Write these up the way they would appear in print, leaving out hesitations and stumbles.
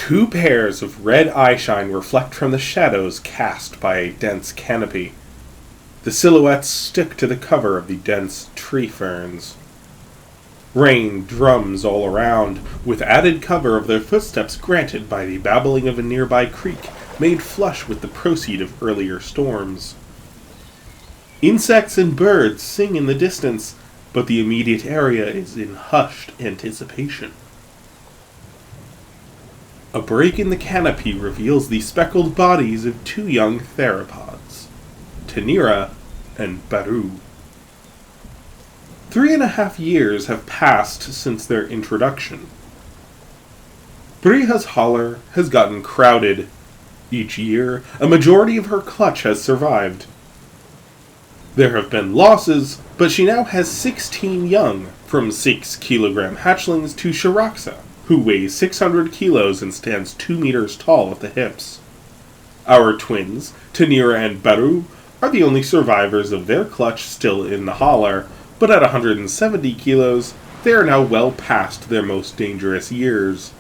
Two pairs of red eyeshine reflect from the shadows cast by a dense canopy. The silhouettes stick to the cover of the dense tree ferns. Rain drums all around, with added cover of their footsteps granted by the babbling of a nearby creek, made flush with the proceed of earlier storms. Insects and birds sing in the distance, but the immediate area is in hushed anticipation. A break in the canopy reveals the speckled bodies of two young theropods, Tenir'ha and Baru. 3.5 years have passed since their introduction. Briha's holler has gotten crowded. Each year, a majority of her clutch has survived. There have been losses, but she now has 16 young, from 6-kilogram hatchlings to Shiraxa, who weighs 600 kilos and stands 2 meters tall at the hips. Our twins, Tenir'ha and Baru, are the only survivors of their clutch still in the holler, but at 170 kilos, they are now well past their most dangerous years.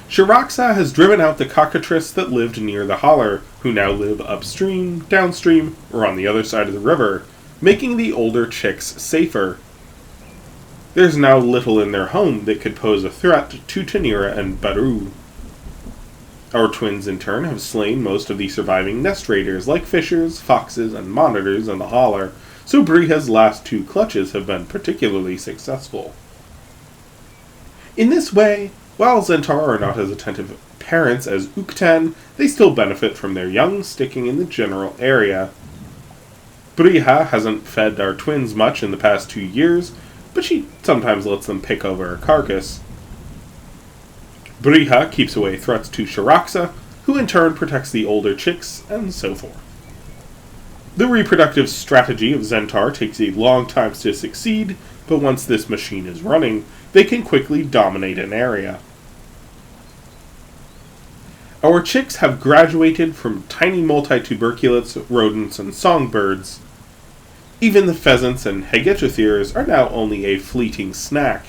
Shiraxa has driven out the cockatrice that lived near the holler, who now live upstream, downstream, or on the other side of the river, making the older chicks safer. There's now little in their home that could pose a threat to Tenir'ha and Baru. Our twins, in turn, have slain most of the surviving nest raiders like fishers, foxes, and monitors in the holler, so Briha's last 2 clutches have been particularly successful. In this way, while Zentaur are not as attentive parents as Uktan, they still benefit from their young sticking in the general area. Briha hasn't fed our twins much in the past 2 years, but she sometimes lets them pick over a carcass. Briha keeps away threats to Shiraxa, who in turn protects the older chicks, and so forth. The reproductive strategy of Zentaur takes a long time to succeed, but once this machine is running, they can quickly dominate an area. Our chicks have graduated from tiny multituberculates, rodents, and songbirds. Even the pheasants and hegetrotheres are now only a fleeting snack.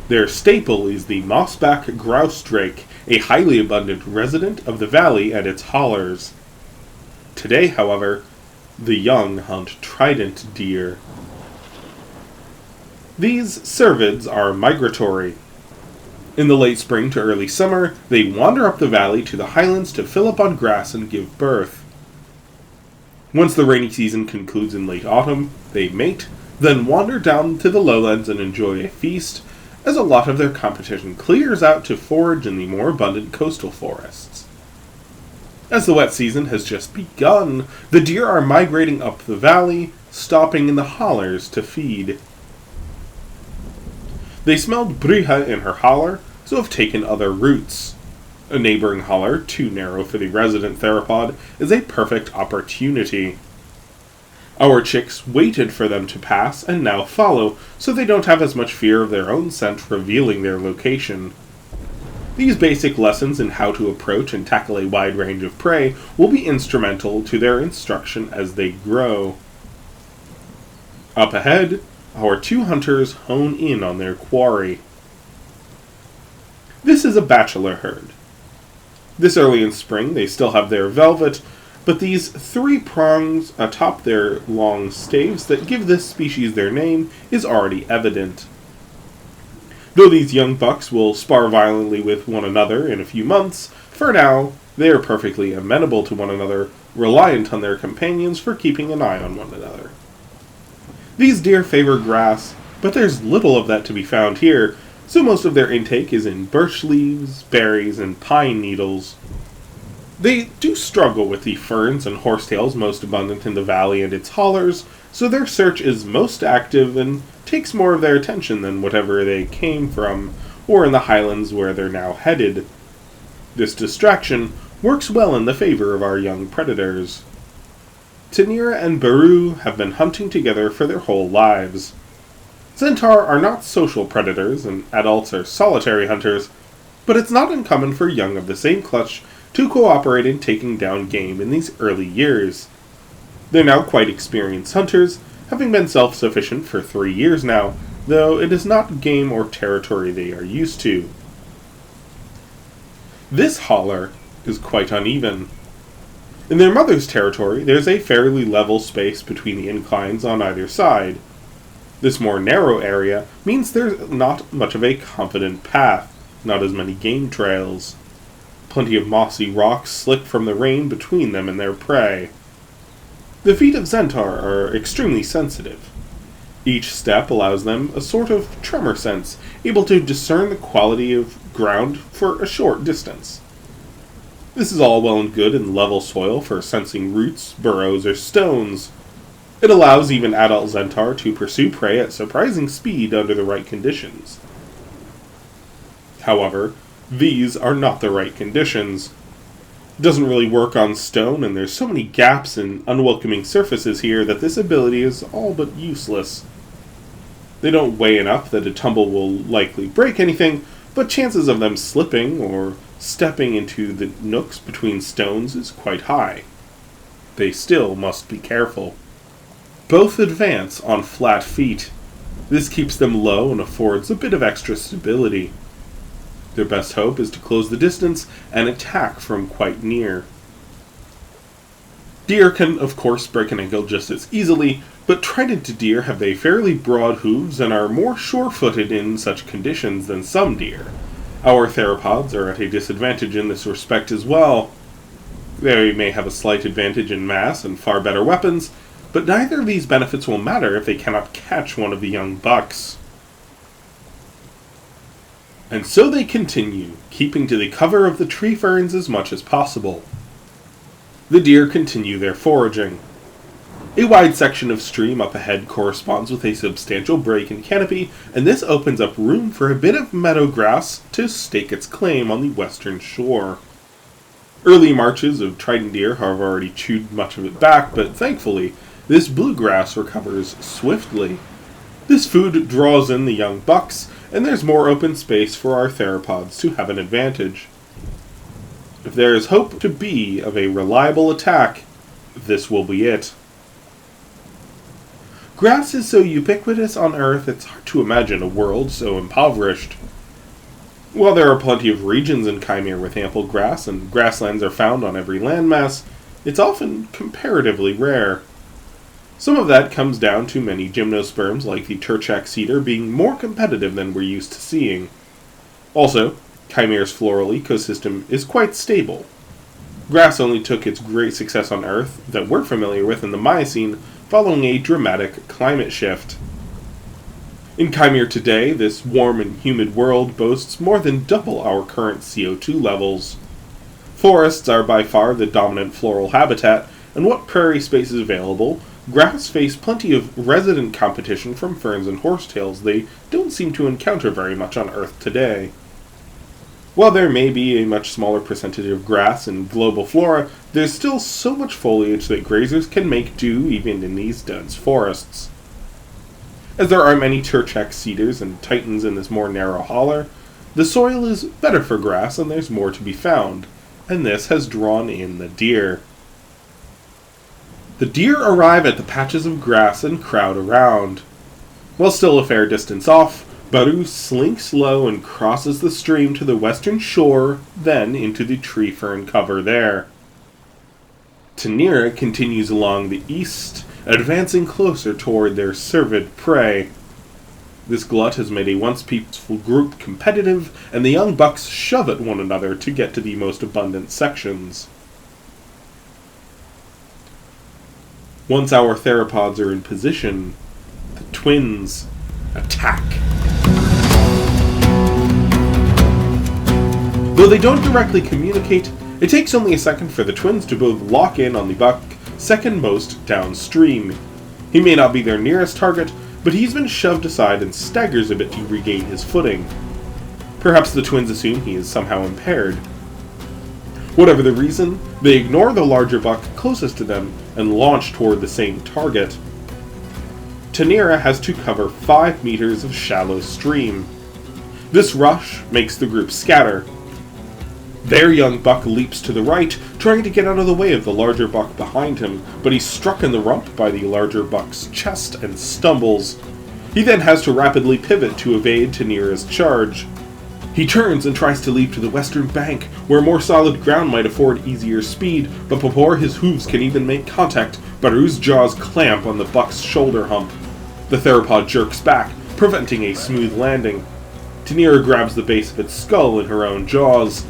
Their staple is the mossback grouse drake, a highly abundant resident of the valley and its hollers. Today, however, the young hunt trident deer. These cervids are migratory. In the late spring to early summer, they wander up the valley to the highlands to fill up on grass and give birth. Once the rainy season concludes in late autumn, they mate, then wander down to the lowlands and enjoy a feast, as a lot of their competition clears out to forage in the more abundant coastal forests. As the wet season has just begun, the deer are migrating up the valley, stopping in the hollers to feed. They smelled Briha in her holler, so have taken other routes. A neighboring holler, too narrow for the resident theropod, is a perfect opportunity. Our chicks waited for them to pass and now follow, so they don't have as much fear of their own scent revealing their location. These basic lessons in how to approach and tackle a wide range of prey will be instrumental to their instruction as they grow. Up ahead, our 2 hunters hone in on their quarry. This is a bachelor herd. This early in spring, they still have their velvet, but these 3 prongs atop their long staves that give this species their name is already evident. Though these young bucks will spar violently with one another in a few months, for now, they are perfectly amenable to one another, reliant on their companions for keeping an eye on one another. These deer favor grass, but there's little of that to be found here, so most of their intake is in birch leaves, berries, and pine needles. They do struggle with the ferns and horsetails most abundant in the valley and its hollers, so their search is most active and takes more of their attention than whatever they came from, or in the highlands where they're now headed. This distraction works well in the favor of our young predators. Tenir'ha and Baru have been hunting together for their whole lives. Zentaur are not social predators, and adults are solitary hunters, but it's not uncommon for young of the same clutch to cooperate in taking down game in these early years. They're now quite experienced hunters, having been self-sufficient for 3 years now, though it is not game or territory they are used to. This holler is quite uneven. In their mother's territory, there's a fairly level space between the inclines on either side. This more narrow area means there's not much of a confident path, not as many game trails. Plenty of mossy rocks slip from the rain between them and their prey. The feet of Zentaur are extremely sensitive. Each step allows them a sort of tremor sense, able to discern the quality of ground for a short distance. This is all well and good in level soil for sensing roots, burrows, or stones. It allows even adult Zentaur to pursue prey at surprising speed under the right conditions. However, these are not the right conditions. It doesn't really work on stone, and there's so many gaps and unwelcoming surfaces here that this ability is all but useless. They don't weigh enough that a tumble will likely break anything, but chances of them slipping or stepping into the nooks between stones is quite high. They still must be careful. Both advance on flat feet. This keeps them low and affords a bit of extra stability. Their best hope is to close the distance and attack from quite near. Deer can, of course, break an ankle just as easily, but trident deer have a fairly broad hooves and are more sure-footed in such conditions than some deer. Our theropods are at a disadvantage in this respect as well. They may have a slight advantage in mass and far better weapons, but neither of these benefits will matter if they cannot catch one of the young bucks. And so they continue, keeping to the cover of the tree ferns as much as possible. The deer continue their foraging. A wide section of stream up ahead corresponds with a substantial break in canopy, and this opens up room for a bit of meadow grass to stake its claim on the western shore. Early marches of trident deer have already chewed much of it back, but thankfully, this bluegrass recovers swiftly. This food draws in the young bucks, and there's more open space for our theropods to have an advantage. If there is hope to be of a reliable attack, this will be it. Grass is so ubiquitous on Earth, it's hard to imagine a world so impoverished. While there are plenty of regions in Kaimere with ample grass, and grasslands are found on every landmass, it's often comparatively rare. Some of that comes down to many gymnosperms like the Turchak cedar being more competitive than we're used to seeing. Also, Kaimere's floral ecosystem is quite stable. Grass only took its great success on Earth that we're familiar with in the Miocene following a dramatic climate shift. In Kaimere today, this warm and humid world boasts more than double our current CO2 levels. Forests are by far the dominant floral habitat, and what prairie space is available, grass face plenty of resident competition from ferns and horsetails they don't seem to encounter very much on Earth today. While there may be a much smaller percentage of grass in global flora, there's still so much foliage that grazers can make do even in these dense forests. As there are many Turchak cedars and titans in this more narrow holler, the soil is better for grass and there's more to be found, and this has drawn in the deer. The deer arrive at the patches of grass and crowd around. While still a fair distance off, Baru slinks low and crosses the stream to the western shore, then into the tree fern cover there. Tenir'ha continues along the east, advancing closer toward their cervid prey. This glut has made a once peaceful group competitive, and the young bucks shove at one another to get to the most abundant sections. Once our theropods are in position, the twins attack. Though they don't directly communicate, it takes only a second for the twins to both lock in on the buck second most downstream. He may not be their nearest target, but he's been shoved aside and staggers a bit to regain his footing. Perhaps the twins assume he is somehow impaired. Whatever the reason, they ignore the larger buck closest to them and launch toward the same target. Tenir'ha has to cover 5 meters of shallow stream. This rush makes the group scatter. Their young buck leaps to the right, trying to get out of the way of the larger buck behind him, but he's struck in the rump by the larger buck's chest and stumbles. He then has to rapidly pivot to evade Tenir'ha's charge. He turns and tries to leap to the western bank, where more solid ground might afford easier speed, but before his hooves can even make contact, Baru's jaws clamp on the buck's shoulder hump. The theropod jerks back, preventing a smooth landing. Tenir'ha grabs the base of its skull in her own jaws.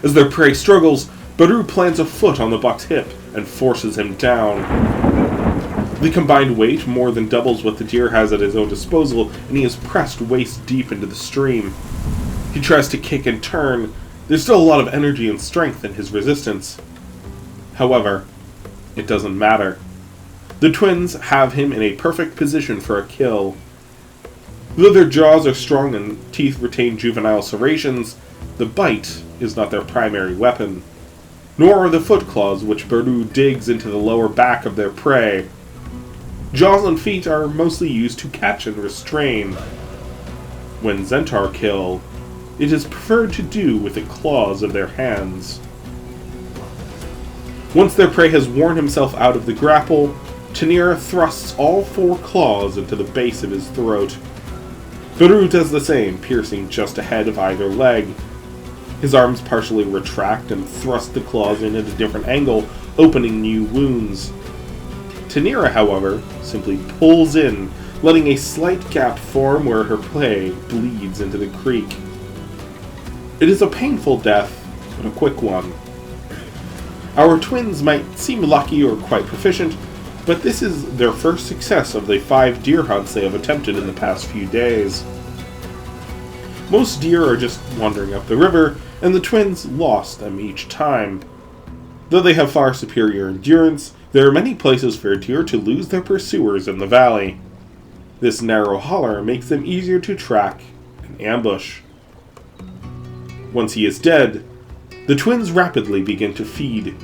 As their prey struggles, Baru plants a foot on the buck's hip and forces him down. The combined weight more than doubles what the deer has at his own disposal, and he is pressed waist deep into the stream. He tries to kick and turn. There's still a lot of energy and strength in his resistance. However, it doesn't matter. The twins have him in a perfect position for a kill. Though their jaws are strong and teeth retain juvenile serrations, the bite is not their primary weapon. Nor are the foot claws, which Baru digs into the lower back of their prey. Jaws and feet are mostly used to catch and restrain. When Zentaur kill, it is preferred to do with the claws of their hands. Once their prey has worn himself out of the grapple, Tenir'ha thrusts all 4 claws into the base of his throat. Baru does the same, piercing just ahead of either leg. His arms partially retract and thrust the claws in at a different angle, opening new wounds. Tenir'ha, however, simply pulls in, letting a slight gap form where her prey bleeds into the creek. It is a painful death, but a quick one. Our twins might seem lucky or quite proficient, but this is their first success of the 5 deer hunts they have attempted in the past few days. Most deer are just wandering up the river, and the twins lost them each time. Though they have far superior endurance, there are many places for deer to lose their pursuers in the valley. This narrow holler makes them easier to track and ambush. Once he is dead, the twins rapidly begin to feed.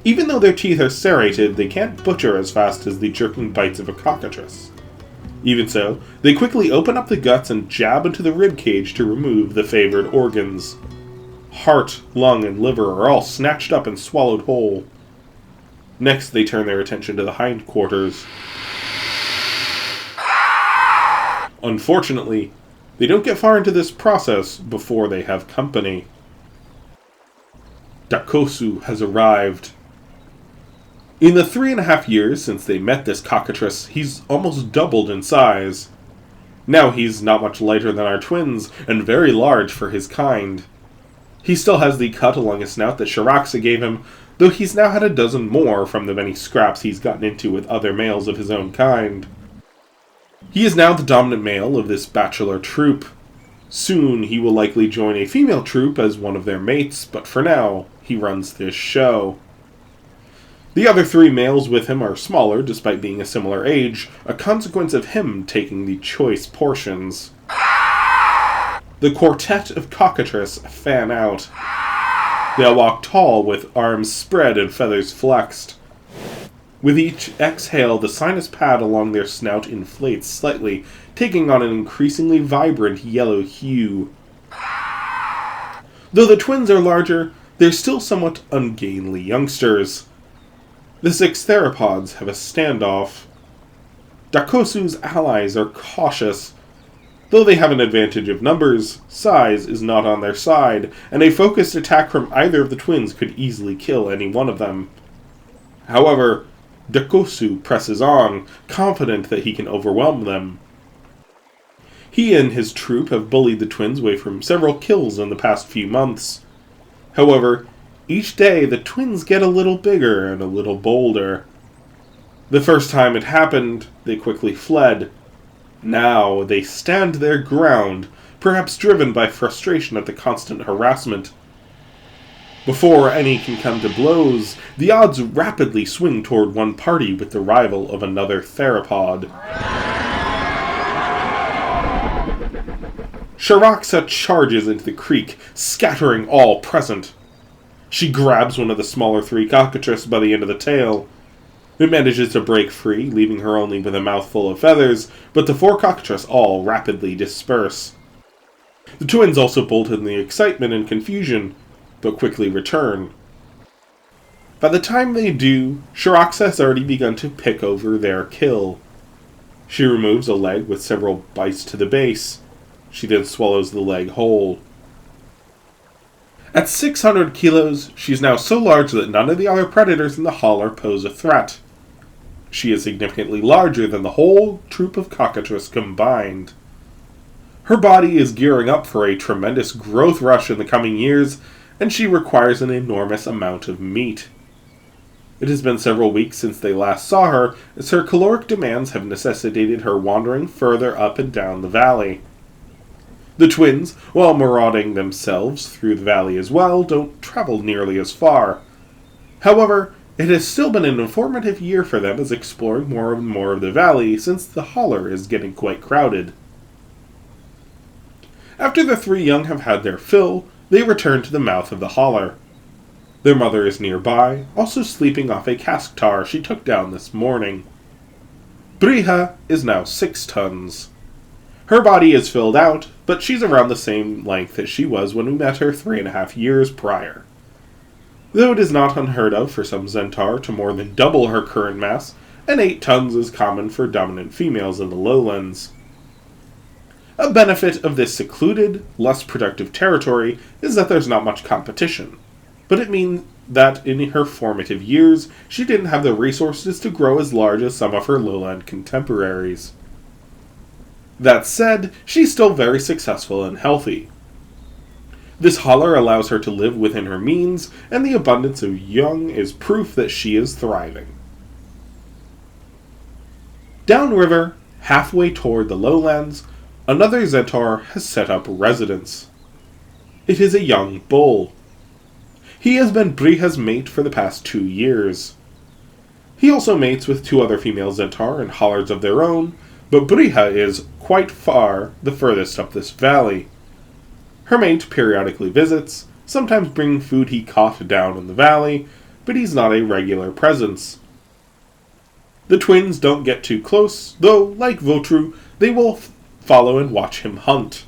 Even though their teeth are serrated, they can't butcher as fast as the jerking bites of a cockatrice. Even so, they quickly open up the guts and jab into the ribcage to remove the favored organs. Heart, lung, and liver are all snatched up and swallowed whole. Next, they turn their attention to the hindquarters. Unfortunately, they don't get far into this process before they have company. Dakosu has arrived. In the 3.5 years since they met this cockatrice, he's almost doubled in size. Now he's not much lighter than our twins, and very large for his kind. He still has the cut along his snout that Shiraxa gave him, though he's now had a dozen more from the many scraps he's gotten into with other males of his own kind. He is now the dominant male of this bachelor troop. Soon he will likely join a female troop as one of their mates, but for now, he runs this show. The other 3 males with him are smaller, despite being a similar age, a consequence of him taking the choice portions. The quartet of cockatrice fan out. They all walk tall, with arms spread and feathers flexed. With each exhale, the sinus pad along their snout inflates slightly, taking on an increasingly vibrant yellow hue. Though the twins are larger, they're still somewhat ungainly youngsters. The 6 theropods have a standoff. Dakosu's allies are cautious. Though they have an advantage of numbers, size is not on their side, and a focused attack from either of the twins could easily kill any one of them. However, Dakosu presses on, confident that he can overwhelm them. He and his troop have bullied the twins away from several kills in the past few months. However, each day the twins get a little bigger and a little bolder. The first time it happened, they quickly fled. Now they stand their ground, perhaps driven by frustration at the constant harassment. Before any can come to blows, the odds rapidly swing toward one party with the rival of another theropod. Shiraxa charges into the creek, scattering all present. She grabs one of the smaller 3 cockatrices by the end of the tail. It manages to break free, leaving her only with a mouthful of feathers, but the 4 cockatrices all rapidly disperse. The twins also bolt in the excitement and confusion, but quickly return. By the time they do, Shiraxa has already begun to pick over their kill. She removes a leg with several bites to the base. She then swallows the leg whole. At 600 kilos, she's now so large that none of the other predators in the holler pose a threat. She is significantly larger than the whole troop of cockatrice combined. Her body is gearing up for a tremendous growth rush in the coming years, and she requires an enormous amount of meat. It has been several weeks since they last saw her, as her caloric demands have necessitated her wandering further up and down the valley. The twins, while marauding themselves through the valley as well, don't travel nearly as far. However, it has still been an informative year for them as exploring more and more of the valley since the holler is getting quite crowded. After the three young have had their fill, they return to the mouth of the holler. Their mother is nearby, also sleeping off a cask tar she took down this morning. Briha is now 6 tons. Her body is filled out, but she's around the same length as she was when we met her 3.5 years prior. Though it is not unheard of for some Zentaur to more than double her current mass, and 8 tons is common for dominant females in the lowlands. A benefit of this secluded, less productive territory is that there's not much competition, but it means that in her formative years, she didn't have the resources to grow as large as some of her lowland contemporaries. That said, she's still very successful and healthy. This holler allows her to live within her means, and the abundance of young is proof that she is thriving. Downriver, halfway toward the lowlands, another Zentaur has set up residence. It is a young bull. He has been Briha's mate for the past 2 years. He also mates with 2 other female Zentaur in hollers of their own, but Briha is quite far the furthest up this valley. Her mate periodically visits, sometimes bringing food he caught down in the valley, but he's not a regular presence. The twins don't get too close, though, like Votru, they will follow and watch him hunt.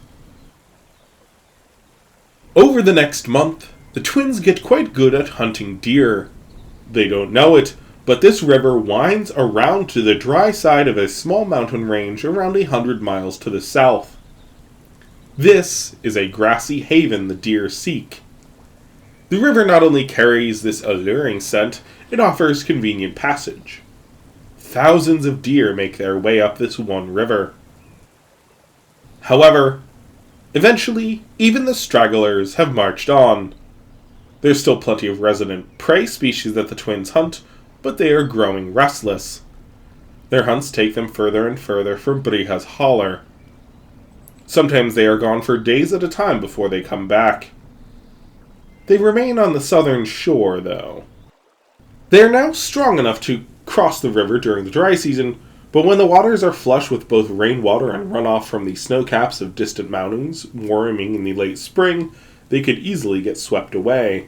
Over the next month, the twins get quite good at hunting deer. They don't know it, but this river winds around to the dry side of a small mountain range around 100 miles to the south. This is a grassy haven the deer seek. The river not only carries this alluring scent, it offers convenient passage. Thousands of deer make their way up this one river. However, eventually, even the stragglers have marched on. There's still plenty of resident prey species that the twins hunt, but they are growing restless. Their hunts take them further and further from Briha's holler. Sometimes they are gone for days at a time before they come back. They remain on the southern shore, though. They are now strong enough to cross the river during the dry season, but when the waters are flush with both rainwater and runoff from the snowcaps of distant mountains warming in the late spring, they could easily get swept away.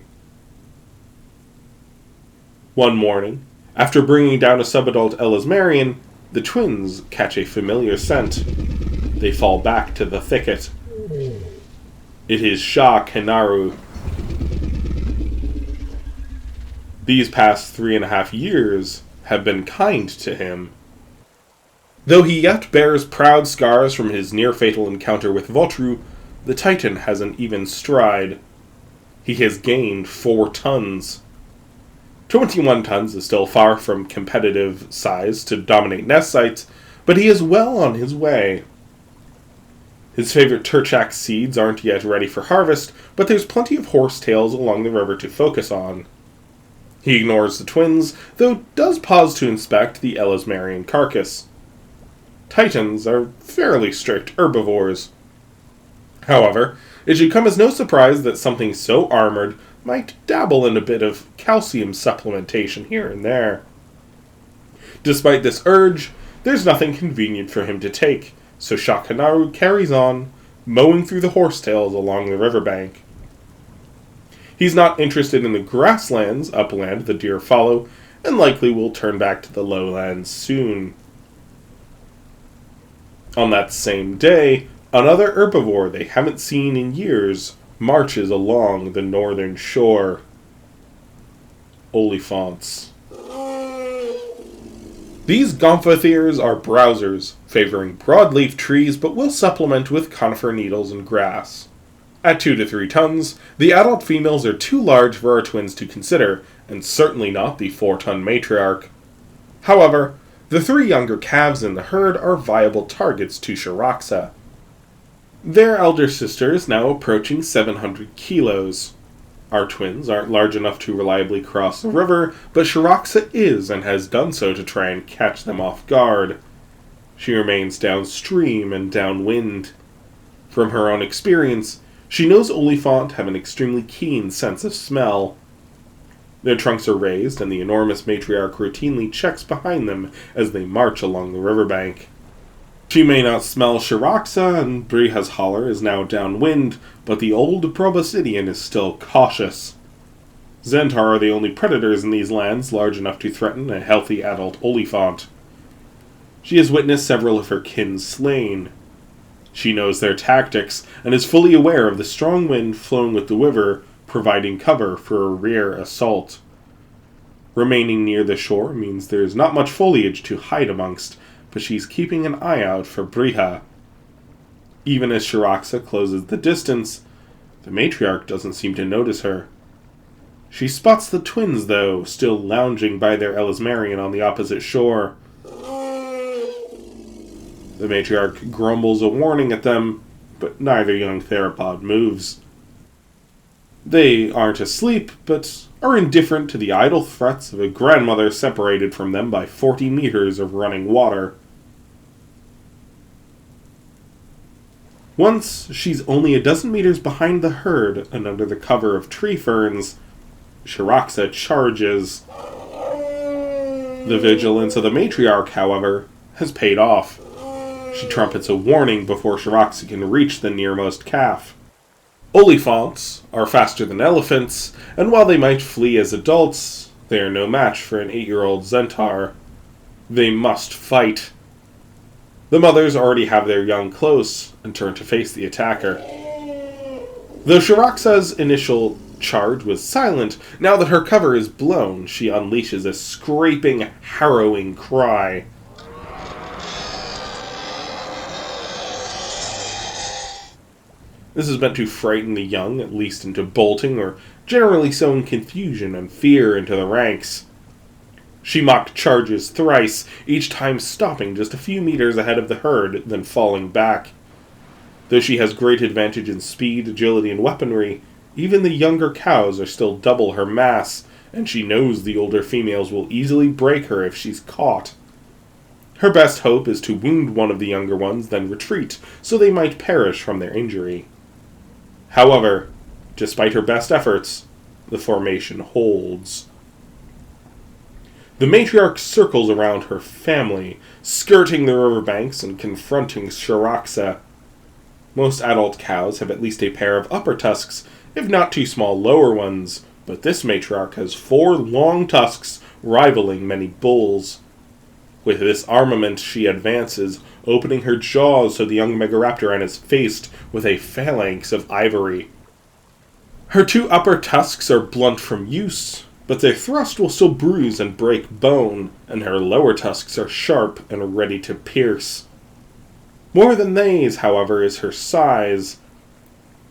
One morning, after bringing down a subadult Elismarian, the twins catch a familiar scent. They fall back to the thicket. It is Shah Kenaru. These past 3.5 years have been kind to him. Though he yet bears proud scars from his near-fatal encounter with Votru, the Titan has an even stride. He has gained 4 tons. 21 tons is still far from competitive size to dominate nest sites, but he is well on his way. His favorite Turchak seeds aren't yet ready for harvest, but there's plenty of horsetails along the river to focus on. He ignores the twins, though does pause to inspect the Elismarian carcass. Titans are fairly strict herbivores. However, it should come as no surprise that something so armored might dabble in a bit of calcium supplementation here and there. Despite this urge, there's nothing convenient for him to take, so Shakanaru carries on, mowing through the horsetails along the riverbank. He's not interested in the grasslands upland the deer follow, and likely will turn back to the lowlands soon. On that same day, another herbivore they haven't seen in years marches along the northern shore. Olifants. These gomphotheres are browsers, favoring broadleaf trees but will supplement with conifer needles and grass. At 2 to 3 tons, the adult females are too large for our twins to consider, and certainly not the 4-ton matriarch. However, the 3 younger calves in the herd are viable targets to Shiraxa. Their elder sister is now approaching 700 kilos. Our twins aren't large enough to reliably cross the river, but Shiraxa is and has done so to try and catch them off guard. She remains downstream and downwind. From her own experience, she knows olifants have an extremely keen sense of smell. Their trunks are raised, and the enormous matriarch routinely checks behind them as they march along the riverbank. She may not smell Shiraxa, and Briha's holler is now downwind, but the old Proboscidean is still cautious. Zentaur are the only predators in these lands large enough to threaten a healthy adult olifant. She has witnessed several of her kin slain. She knows their tactics, and is fully aware of the strong wind flowing with the river, providing cover for a rear assault. Remaining near the shore means there is not much foliage to hide amongst, but she's keeping an eye out for Briha. Even as Shiraxa closes the distance, the matriarch doesn't seem to notice her. She spots the twins, though, still lounging by their Elismarian on the opposite shore. The matriarch grumbles a warning at them, but neither young theropod moves. They aren't asleep, but are indifferent to the idle threats of a grandmother separated from them by 40 meters of running water. Once she's only a dozen meters behind the herd and under the cover of tree ferns, Shiraxa charges. The vigilance of the matriarch, however, has paid off. She trumpets a warning before Shiraxa can reach the nearmost calf. Olifants are faster than elephants, and while they might flee as adults, they are no match for an 8-year-old Zentaur. They must fight. The mothers already have their young close and turn to face the attacker. Though Shiraxa's initial charge was silent, now that her cover is blown, she unleashes a scraping, harrowing cry. This is meant to frighten the young, at least into bolting, or generally sowing confusion and fear into the ranks. She mock charges thrice, each time stopping just a few meters ahead of the herd, then falling back. Though she has great advantage in speed, agility, and weaponry, even the younger cows are still double her mass, and she knows the older females will easily break her if she's caught. Her best hope is to wound one of the younger ones, then retreat, so they might perish from their injury. However, despite her best efforts, the formation holds. The matriarch circles around her family, skirting the riverbanks and confronting Shiraxa. Most adult cows have at least a pair of upper tusks, if not 2 small lower ones, but this matriarch has 4 long tusks rivaling many bulls. With this armament she advances, opening her jaws so the young Megaraptoran is faced with a phalanx of ivory. Her 2 upper tusks are blunt from use, but their thrust will still bruise and break bone, and her lower tusks are sharp and ready to pierce. More than these, however, is her size.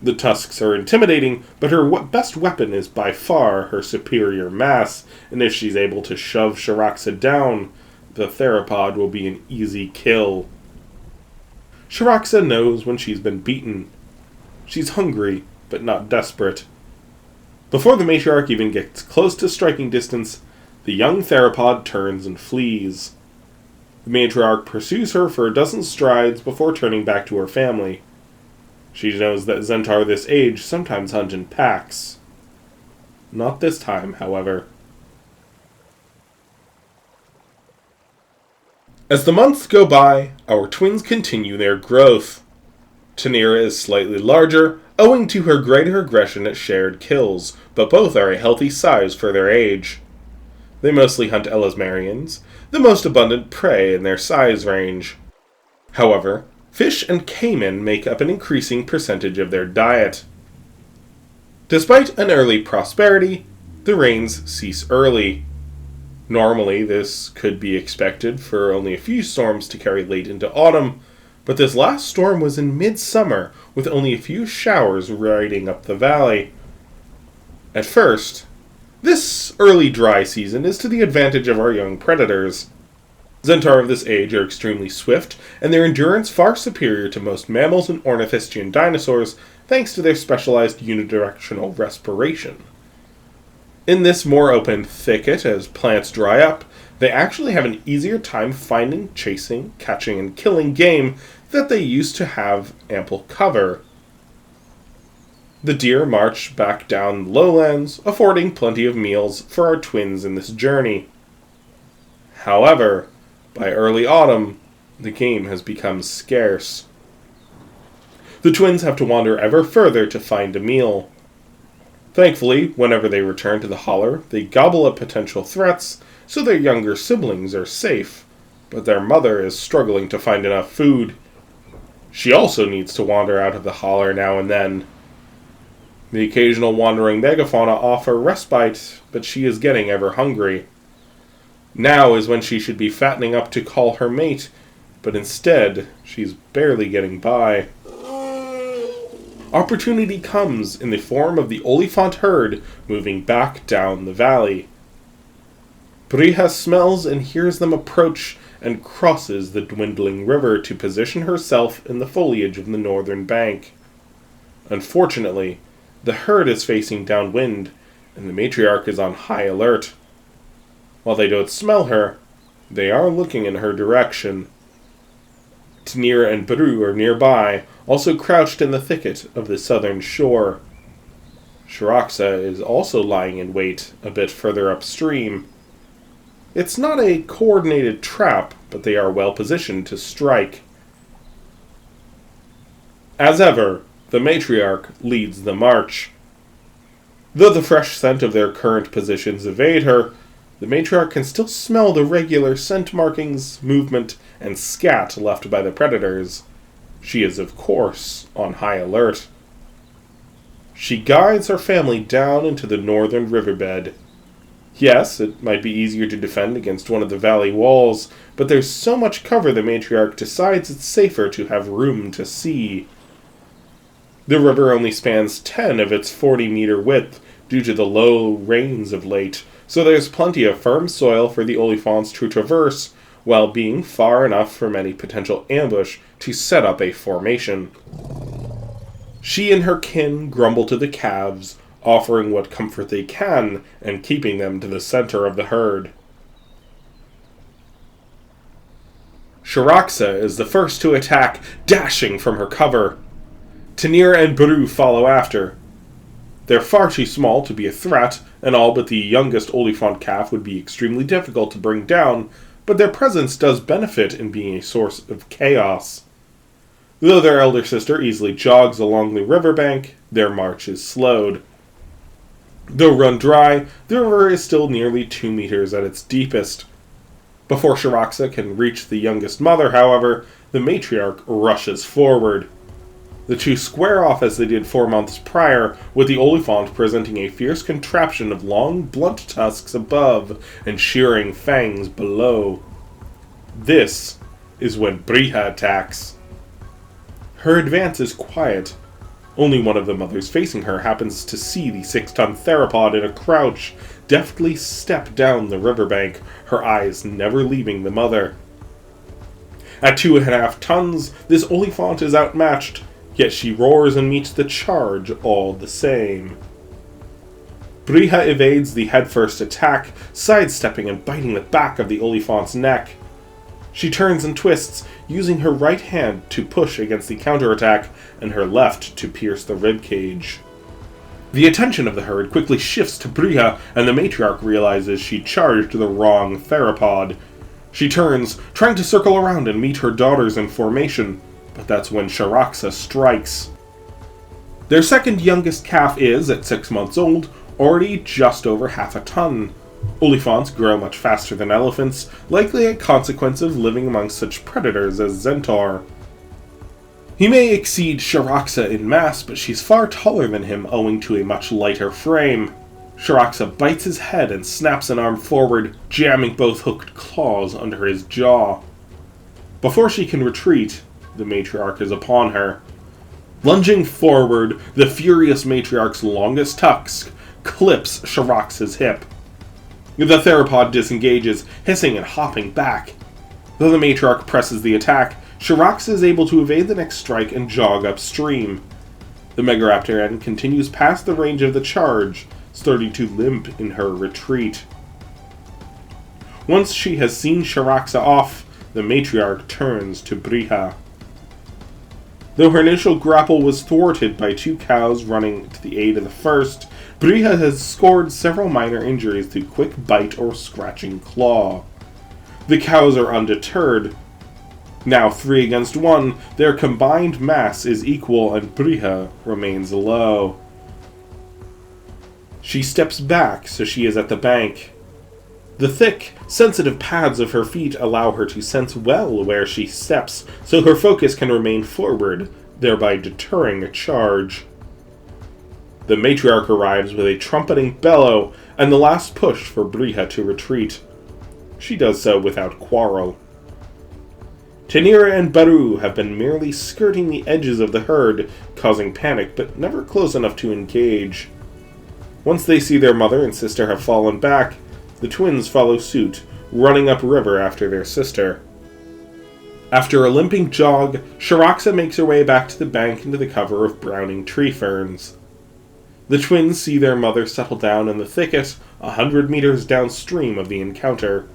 The tusks are intimidating, but her best weapon is by far her superior mass, and if she's able to shove Shiraxa down, the theropod will be an easy kill. Shiraxa knows when she's been beaten. She's hungry, but not desperate. Before the matriarch even gets close to striking distance, the young theropod turns and flees. The matriarch pursues her for a dozen strides before turning back to her family. She knows that Zentaur this age sometimes hunt in packs. Not this time, however. As the months go by, our twins continue their growth. Tenir'ha is slightly larger, owing to her greater aggression at shared kills, but both are a healthy size for their age. They mostly hunt Elismarians, the most abundant prey in their size range. However, fish and caiman make up an increasing percentage of their diet. Despite an early prosperity, the rains cease early. Normally, this could be expected for only a few storms to carry late into autumn, but this last storm was in midsummer, with only a few showers riding up the valley. At first, this early dry season is to the advantage of our young predators. Zentaur of this age are extremely swift, and their endurance far superior to most mammals and ornithischian dinosaurs, thanks to their specialized unidirectional respiration. In this more open thicket, as plants dry up, they actually have an easier time finding, chasing, catching, and killing game that they used to have ample cover. The deer march back down the lowlands, affording plenty of meals for our twins in this journey. However, by early autumn, the game has become scarce. The twins have to wander ever further to find a meal. Thankfully, whenever they return to the holler, they gobble up potential threats, so their younger siblings are safe, but their mother is struggling to find enough food. She also needs to wander out of the holler now and then. The occasional wandering megafauna offer respite, but she is getting ever hungry. Now is when she should be fattening up to call her mate, but instead, she's barely getting by. Opportunity comes in the form of the olifant herd moving back down the valley. Brija smells and hears them approach and crosses the dwindling river to position herself in the foliage of the northern bank. Unfortunately, the herd is facing downwind, and the matriarch is on high alert. While they don't smell her, they are looking in her direction. Tenir'ha and Baru are nearby, also crouched in the thicket of the southern shore. Shiraxa is also lying in wait a bit further upstream. It's not a coordinated trap, but they are well positioned to strike. As ever, the matriarch leads the march. Though the fresh scent of their current positions evade her, the matriarch can still smell the regular scent markings, movement, and scat left by the predators. She is, of course, on high alert. She guides her family down into the northern riverbed. Yes, it might be easier to defend against one of the valley walls, but there's so much cover the matriarch decides it's safer to have room to see. The river only spans 10 of its 40-meter width due to the low rains of late, so there's plenty of firm soil for the olifants to traverse, while being far enough from any potential ambush to set up a formation. She and her kin grumble to the calves, offering what comfort they can and keeping them to the center of the herd. Shiraxa is the first to attack, dashing from her cover. Tenir'ha and Baru follow after. They're far too small to be a threat, and all but the youngest olifant calf would be extremely difficult to bring down, but their presence does benefit in being a source of chaos. Though their elder sister easily jogs along the riverbank, their march is slowed. Though run dry, the river is still nearly 2 meters at its deepest. Before Shiraxa can reach the youngest mother, however, the matriarch rushes forward. The two square off as they did 4 months prior, with the olifant presenting a fierce contraption of long, blunt tusks above and shearing fangs below. This is when Brija attacks. Her advance is quiet. Only one of the mothers facing her happens to see the 6-ton theropod in a crouch, deftly step down the riverbank, her eyes never leaving the mother. At 2.5 tons, this olifant is outmatched, yet she roars and meets the charge all the same. Brija evades the headfirst attack, sidestepping and biting the back of the olifant's neck. She turns and twists, using her right hand to push against the counterattack and her left to pierce the ribcage. The attention of the herd quickly shifts to Brija, and the matriarch realizes she charged the wrong theropod. She turns, trying to circle around and meet her daughters in formation, but that's when Shiraxa strikes. Their second youngest calf is, at 6 months old, already just over 1/2 ton. Olifants grow much faster than elephants, likely a consequence of living amongst such predators as Zentaur. He may exceed Shiraxa in mass, but she's far taller than him owing to a much lighter frame. Shiraxa bites his head and snaps an arm forward, jamming both hooked claws under his jaw. Before she can retreat, the matriarch is upon her. Lunging forward, the furious matriarch's longest tusk clips Shiraxa's hip. The theropod disengages, hissing and hopping back. Though the matriarch presses the attack, Shiraxa is able to evade the next strike and jog upstream. The Megaraptor continues past the range of the charge, starting to limp in her retreat. Once she has seen Shiraxa off, the matriarch turns to Briha. Though her initial grapple was thwarted by two cows running to the aid of the first, Briha has scored several minor injuries through quick bite or scratching claw. The cows are undeterred. Now 3 against 1, their combined mass is equal and Briha remains low. She steps back so she is at the bank. The thick, sensitive pads of her feet allow her to sense well where she steps, so her focus can remain forward, thereby deterring a charge. The matriarch arrives with a trumpeting bellow and the last push for Briha to retreat. She does so without quarrel. Tenir'ha and Baru have been merely skirting the edges of the herd, causing panic, but never close enough to engage. Once they see their mother and sister have fallen back, the twins follow suit, running upriver after their sister. After a limping jog, Shiraxa makes her way back to the bank into the cover of browning tree ferns. The twins see their mother settle down in the thicket 100 meters downstream of the encounter.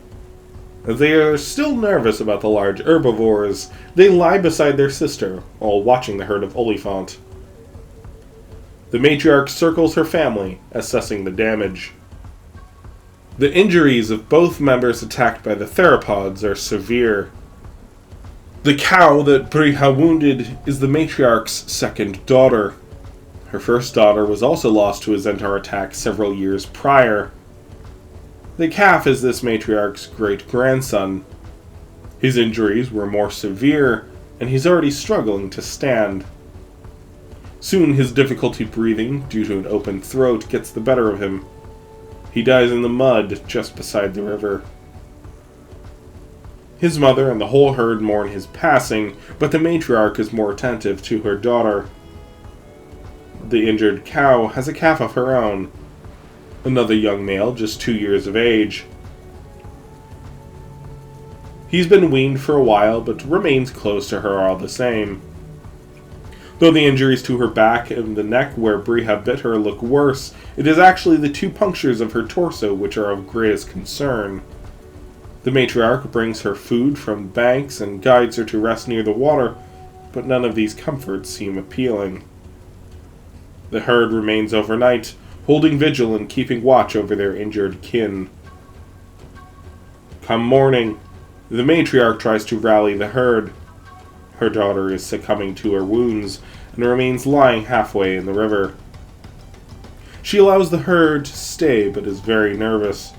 As they are still nervous about the large herbivores, they lie beside their sister, while watching the herd of olifants. The matriarch circles her family, assessing the damage. The injuries of both members attacked by the theropods are severe. The cow that Briha wounded is the matriarch's second daughter. Her first daughter was also lost to a Zentaur attack several years prior. The calf is this matriarch's great-grandson. His injuries were more severe, and he's already struggling to stand. Soon his difficulty breathing, due to an open throat, gets the better of him. He dies in the mud just beside the river. His mother and the whole herd mourn his passing, but the matriarch is more attentive to her daughter. The injured cow has a calf of her own. Another young male, just 2 years of age. He's been weaned for a while, but remains close to her all the same. Though the injuries to her back and the neck where Briha bit her look worse, it is actually the 2 punctures of her torso which are of greatest concern. The matriarch brings her food from banks and guides her to rest near the water, but none of these comforts seem appealing. The herd remains overnight, holding vigil and keeping watch over their injured kin. Come morning, the matriarch tries to rally the herd. Her daughter is succumbing to her wounds and remains lying halfway in the river. She allows the herd to stay, but is very nervous.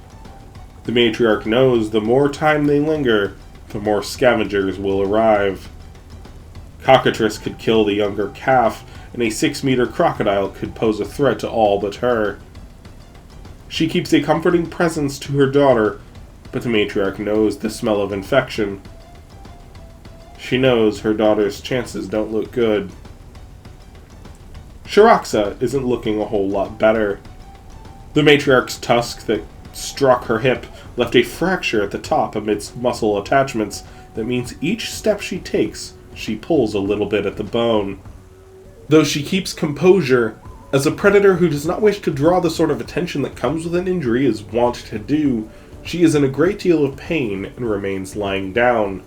The matriarch knows the more time they linger, the more scavengers will arrive. Cockatrice could kill the younger calf, and a 6-meter crocodile could pose a threat to all but her. She keeps a comforting presence to her daughter, but the matriarch knows the smell of infection. She knows her daughter's chances don't look good. Shiraxa isn't looking a whole lot better. The matriarch's tusk that struck her hip left a fracture at the top amidst muscle attachments that means each step she takes, she pulls a little bit at the bone. Though she keeps composure, as a predator who does not wish to draw the sort of attention that comes with an injury is wont to do, she is in a great deal of pain and remains lying down.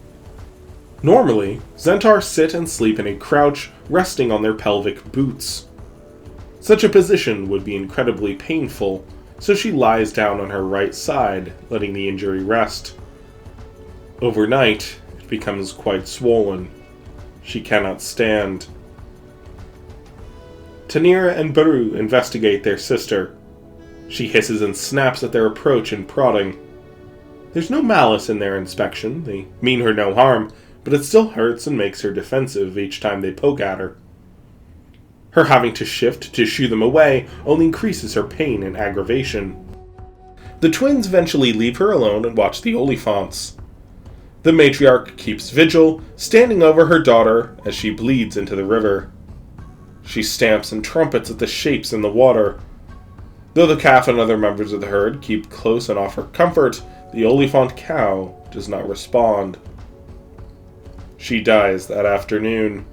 Normally, Zentaur sit and sleep in a crouch, resting on their pelvic boots. Such a position would be incredibly painful, so she lies down on her right side, letting the injury rest. Overnight, it becomes quite swollen. She cannot stand. Tenir'ha and Baru investigate their sister. She hisses and snaps at their approach and prodding. There's no malice in their inspection, they mean her no harm, but it still hurts and makes her defensive each time they poke at her. Her having to shift to shoo them away only increases her pain and aggravation. The twins eventually leave her alone and watch the olifants. The matriarch keeps vigil, standing over her daughter as she bleeds into the river. She stamps and trumpets at the shapes in the water. Though the calf and other members of the herd keep close and offer comfort, the olifant cow does not respond. She dies that afternoon.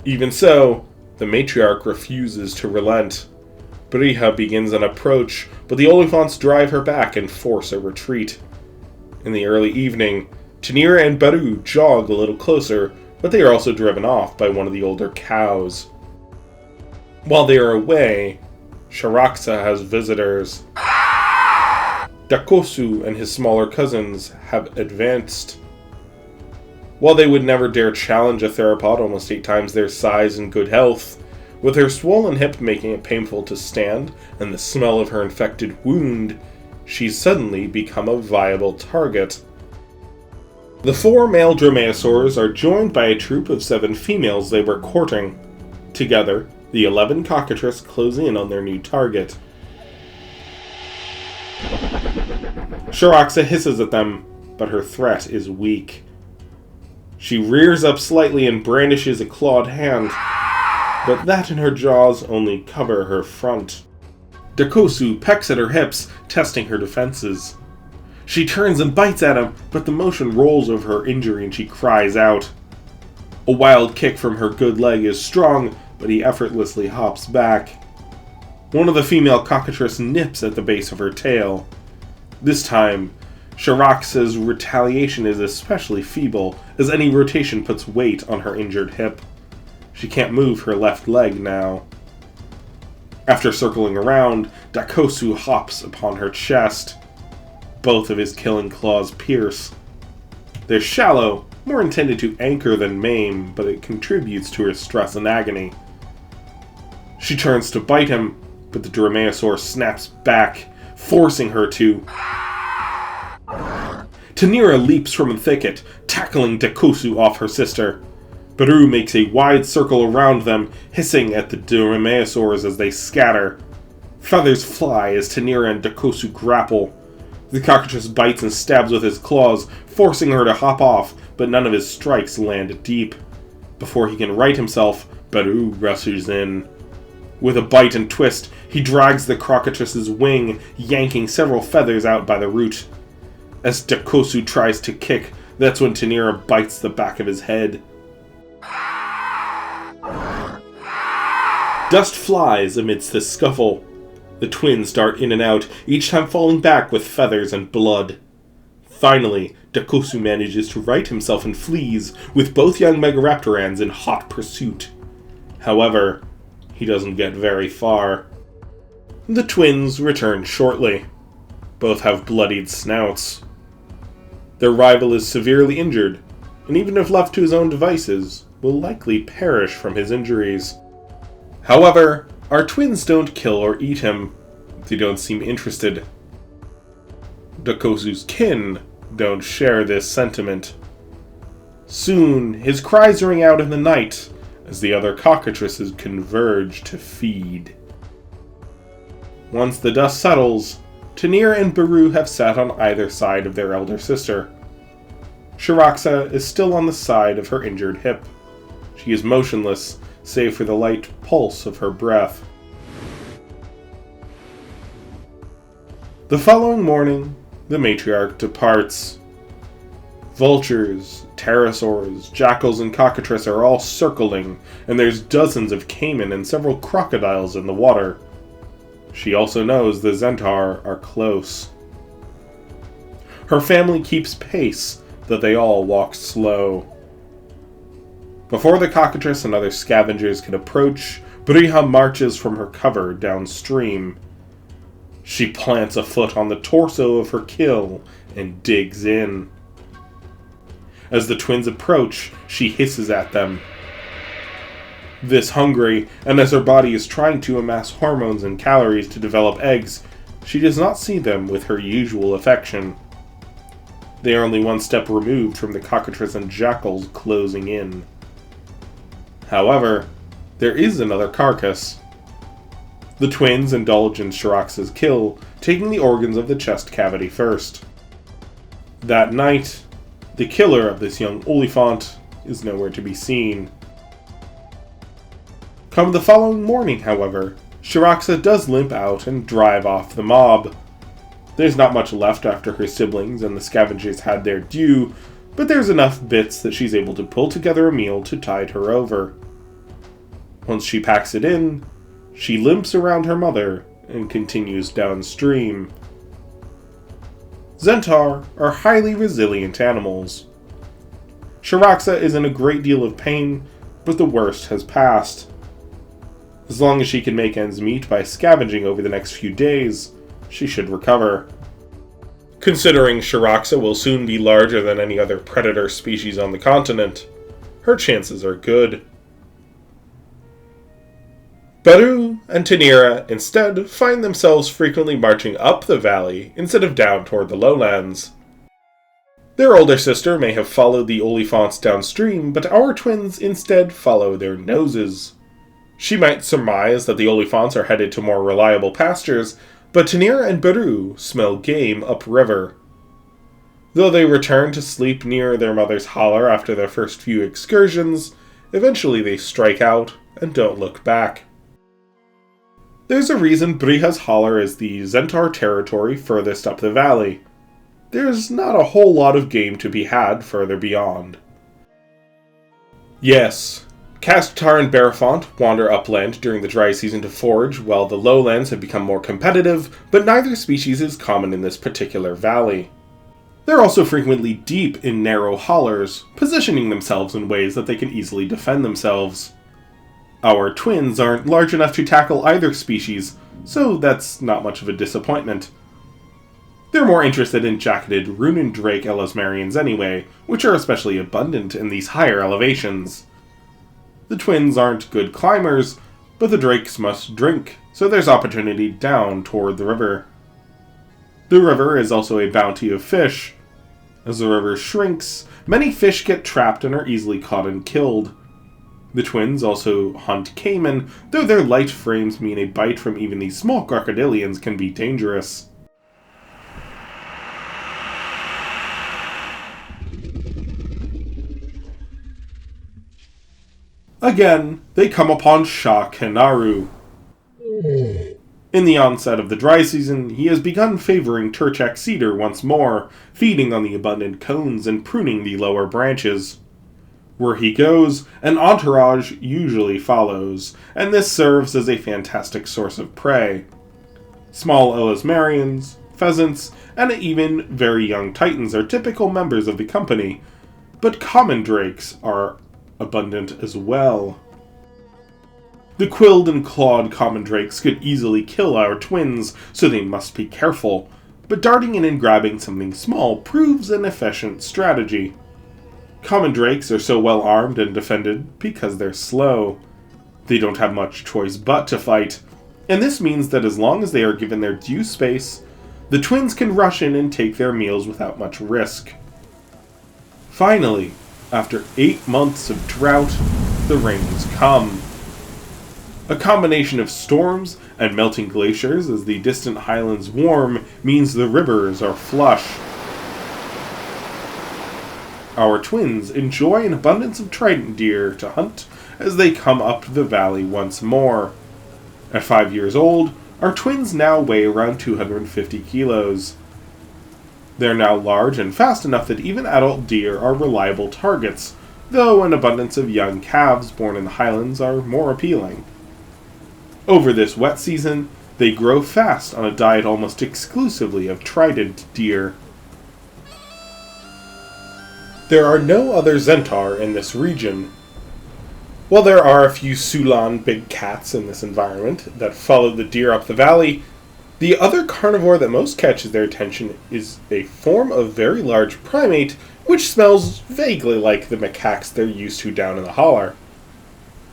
Even so, the matriarch refuses to relent. Tenir'ha begins an approach, but the olifants drive her back and force a retreat. In the early evening, Tenir'ha and Baru jog a little closer, but they are also driven off by one of the older cows. While they are away, Sharaxa has visitors. Dakosu and his smaller cousins have advanced. While they would never dare challenge a theropod almost 8 times their size and good health, with her swollen hip making it painful to stand and the smell of her infected wound, she's suddenly become a viable target. The 4 male dromaeosaurs are joined by a troop of 7 females they were courting. Together, the 11 cockatrices close in on their new target. Sharaxa hisses at them, but her threat is weak. She rears up slightly and brandishes a clawed hand, but that and her jaws only cover her front. Dakosu pecks at her hips, testing her defenses. She turns and bites at him, but the motion rolls over her injury and she cries out. A wild kick from her good leg is strong, but he effortlessly hops back. One of the female cockatrices nips at the base of her tail. This time, Sharaxa's retaliation is especially feeble, as any rotation puts weight on her injured hip. She can't move her left leg now. After circling around, Dakosu hops upon her chest. Both of his killing claws pierce. They're shallow, more intended to anchor than maim, but it contributes to her stress and agony. She turns to bite him, but the dromaeosaur snaps back, forcing her to. Tenir'ha leaps from the thicket, tackling Dakosu off her sister. Baru makes a wide circle around them, hissing at the dromaeosaurs as they scatter. Feathers fly as Tenir'ha and Dakosu grapple. The cockatrice bites and stabs with his claws, forcing her to hop off, but none of his strikes land deep. Before he can right himself, Baru rushes in. With a bite and twist, he drags the cockatrice's wing, yanking several feathers out by the root. As Dakosu tries to kick, that's when Tenir'ha bites the back of his head. Dust flies amidst the scuffle. The twins dart in and out, each time falling back with feathers and blood. Finally, Dakosu manages to right himself and flees, with both young Megaraptorans in hot pursuit. However, he doesn't get very far. The twins return shortly. Both have bloodied snouts. Their rival is severely injured, and even if left to his own devices, will likely perish from his injuries. However, our twins don't kill or eat him. They don't seem interested. Dakosu's kin don't share this sentiment. Soon, his cries ring out in the night as the other cockatrices converge to feed. Once the dust settles, Tenir'ha and Baru have sat on either side of their elder sister. Sharaxa is still on the side of her injured hip. She is motionless, save for the light pulse of her breath. The following morning, the matriarch departs. Vultures, pterosaurs, jackals, and cockatrices are all circling, and there's dozens of caiman and several crocodiles in the water. She also knows the Zentaur are close. Her family keeps pace, though they all walk slow. Before the cockatrice and other scavengers can approach, Tenir'ha marches from her cover downstream. She plants a foot on the torso of her kill and digs in. As the twins approach, she hisses at them. This hungry, and as her body is trying to amass hormones and calories to develop eggs, she does not see them with her usual affection. They are only one step removed from the cockatrice and jackals closing in. However, there is another carcass. The twins indulge in Shiraxa's kill, taking the organs of the chest cavity first. That night, the killer of this young olifant is nowhere to be seen. Come the following morning, however, Shiraxa does limp out and drive off the mob. There's not much left after her siblings and the scavengers had their due, but there's enough bits that she's able to pull together a meal to tide her over. Once she packs it in, she limps around her mother and continues downstream. Zentaur are highly resilient animals. Shiraxa is in a great deal of pain, but the worst has passed. As long as she can make ends meet by scavenging over the next few days, she should recover. Considering Shiraxa will soon be larger than any other predator species on the continent, her chances are good. Baru and Tenir'ha instead find themselves frequently marching up the valley instead of down toward the lowlands. Their older sister may have followed the olifants downstream, but our twins instead follow their noses. She might surmise that the olifants are headed to more reliable pastures, but Tenir'ha and Baru smell game upriver. Though they return to sleep near their mother's holler after their first few excursions, eventually they strike out and don't look back. There's a reason Briha's holler is the Zentaur territory furthest up the valley. There's not a whole lot of game to be had further beyond. Yes, Zentaur and Baru wander upland during the dry season to forage, while the lowlands have become more competitive, but neither species is common in this particular valley. They're also frequently deep in narrow hollers, positioning themselves in ways that they can easily defend themselves. Our twins aren't large enough to tackle either species, so that's not much of a disappointment. They're more interested in jacketed Runen Drake Elasmarians anyway, which are especially abundant in these higher elevations. The twins aren't good climbers, but the drakes must drink, so there's opportunity down toward the river. The river is also a bounty of fish. As the river shrinks, many fish get trapped and are easily caught and killed. The twins also hunt caiman, though their light frames mean a bite from even these small crocodilians can be dangerous. Again, they come upon Shah Kenaru. In the onset of the dry season, he has begun favoring Turchak cedar once more, feeding on the abundant cones and pruning the lower branches. Where he goes, an entourage usually follows, and this serves as a fantastic source of prey. Small Elasmarians, pheasants, and even very young titans are typical members of the company, but common drakes are abundant as well. The quilled and clawed common drakes could easily kill our twins, so they must be careful, but darting in and grabbing something small proves an efficient strategy. Common drakes are so well armed and defended because they're slow. They don't have much choice but to fight, and this means that as long as they are given their due space, the twins can rush in and take their meals without much risk. Finally, after 8 months of drought, the rains come. A combination of storms and melting glaciers as the distant highlands warm means the rivers are flush. Our twins enjoy an abundance of trident deer to hunt as they come up the valley once more. At 5 years old, our twins now weigh around 250 kilos. They're now large and fast enough that even adult deer are reliable targets, though an abundance of young calves born in the highlands are more appealing. Over this wet season, they grow fast on a diet almost exclusively of trident deer. There are no other Zentaur in this region. While there are a few Sulan big cats in this environment that follow the deer up the valley, the other carnivore that most catches their attention is a form of very large primate which smells vaguely like the macaques they're used to down in the holler.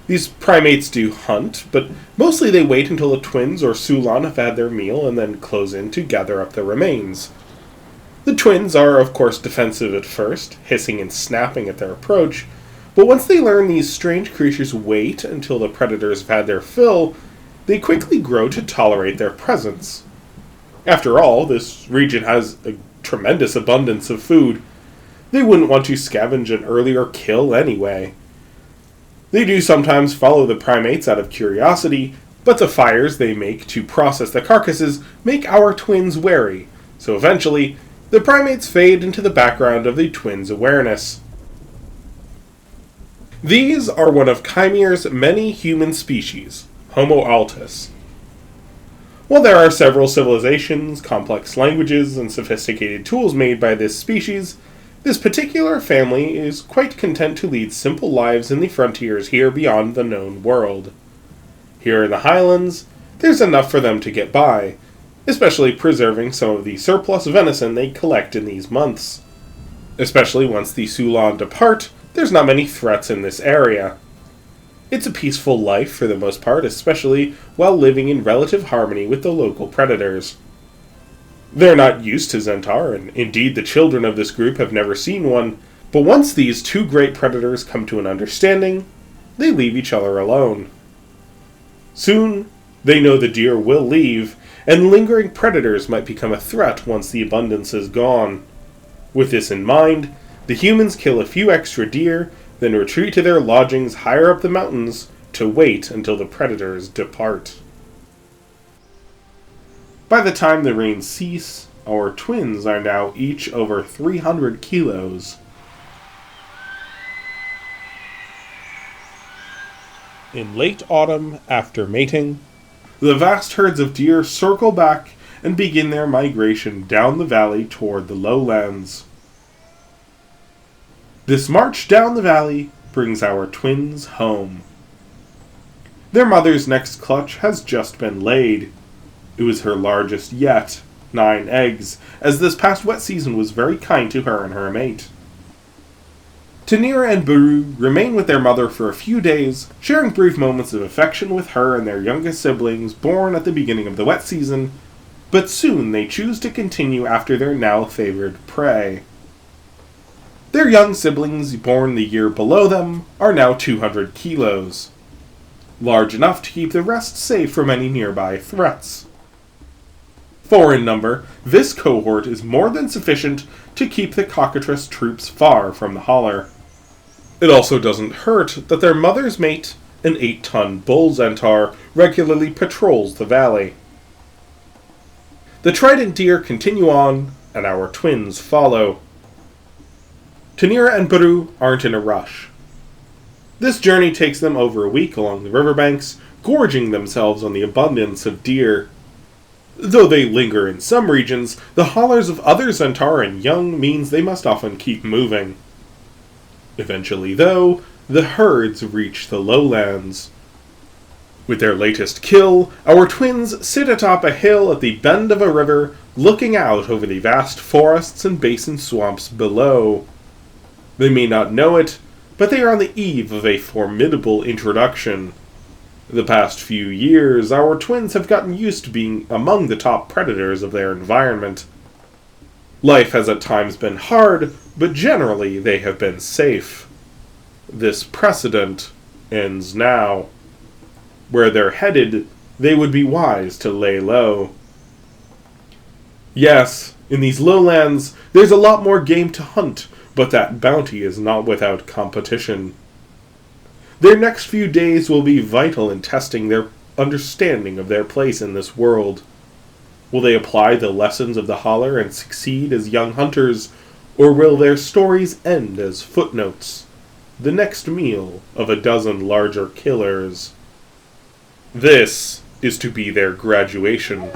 These primates do hunt, but mostly they wait until the twins or Sulan have had their meal and then close in to gather up the remains. The twins are of course defensive at first, hissing and snapping at their approach, But once they learn these strange creatures wait until the predators have had their fill, they quickly grow to tolerate their presence. After all, this region has a tremendous abundance of food. They wouldn't want to scavenge an earlier kill anyway. They do sometimes follow the primates out of curiosity, but the fires they make to process the carcasses make our twins wary, so eventually, the primates fade into the background of the twins' awareness. These are one of Kaimere's many human species, Homo altus. While there are several civilizations, complex languages, and sophisticated tools made by this species, this particular family is quite content to lead simple lives in the frontiers here beyond the known world. Here in the highlands, there's enough for them to get by, especially preserving some of the surplus venison they collect in these months. Especially once the Sulan depart, there's not many threats in this area. It's a peaceful life for the most part, especially while living in relative harmony with the local predators. They're not used to Zentaur, and indeed the children of this group have never seen one, but once these two great predators come to an understanding, they leave each other alone. Soon, they know the deer will leave, and lingering predators might become a threat once the abundance is gone. With this in mind, the humans kill a few extra deer, then retreat to their lodgings higher up the mountains to wait until the predators depart. By the time the rains cease, our twins are now each over 300 kilos. In late autumn, after mating, the vast herds of deer circle back and begin their migration down the valley toward the lowlands. This march down the valley brings our twins home. Their mother's next clutch has just been laid. It was her largest yet, 9 eggs, as this past wet season was very kind to her and her mate. Tenir'ha and Baru remain with their mother for a few days, sharing brief moments of affection with her and their youngest siblings born at the beginning of the wet season, but soon they choose to continue after their now favored prey. Their young siblings, born the year below them, are now 200 kilos, large enough to keep the rest safe from any nearby threats. 4 in number, this cohort is more than sufficient to keep the cockatrice troops far from the holler. It also doesn't hurt that their mother's mate, an 8-ton bull Zentaur, regularly patrols the valley. The trident deer continue on, and our twins follow. Tenir'ha and Baru aren't in a rush. This journey takes them over a week along the riverbanks, gorging themselves on the abundance of deer. Though they linger in some regions, the hollers of other Zentaur and young means they must often keep moving. Eventually, though, the herds reach the lowlands. With their latest kill, our twins sit atop a hill at the bend of a river, looking out over the vast forests and basin swamps below. They may not know it, but they are on the eve of a formidable introduction. The past few years, our twins have gotten used to being among the top predators of their environment. Life has at times been hard, but generally they have been safe. This precedent ends now. Where they're headed, they would be wise to lay low. Yes, in these lowlands, there's a lot more game to hunt, but that bounty is not without competition. Their next few days will be vital in testing their understanding of their place in this world. Will they apply the lessons of the holler and succeed as young hunters, or will their stories end as footnotes, the next meal of a dozen larger killers? This is to be their graduation.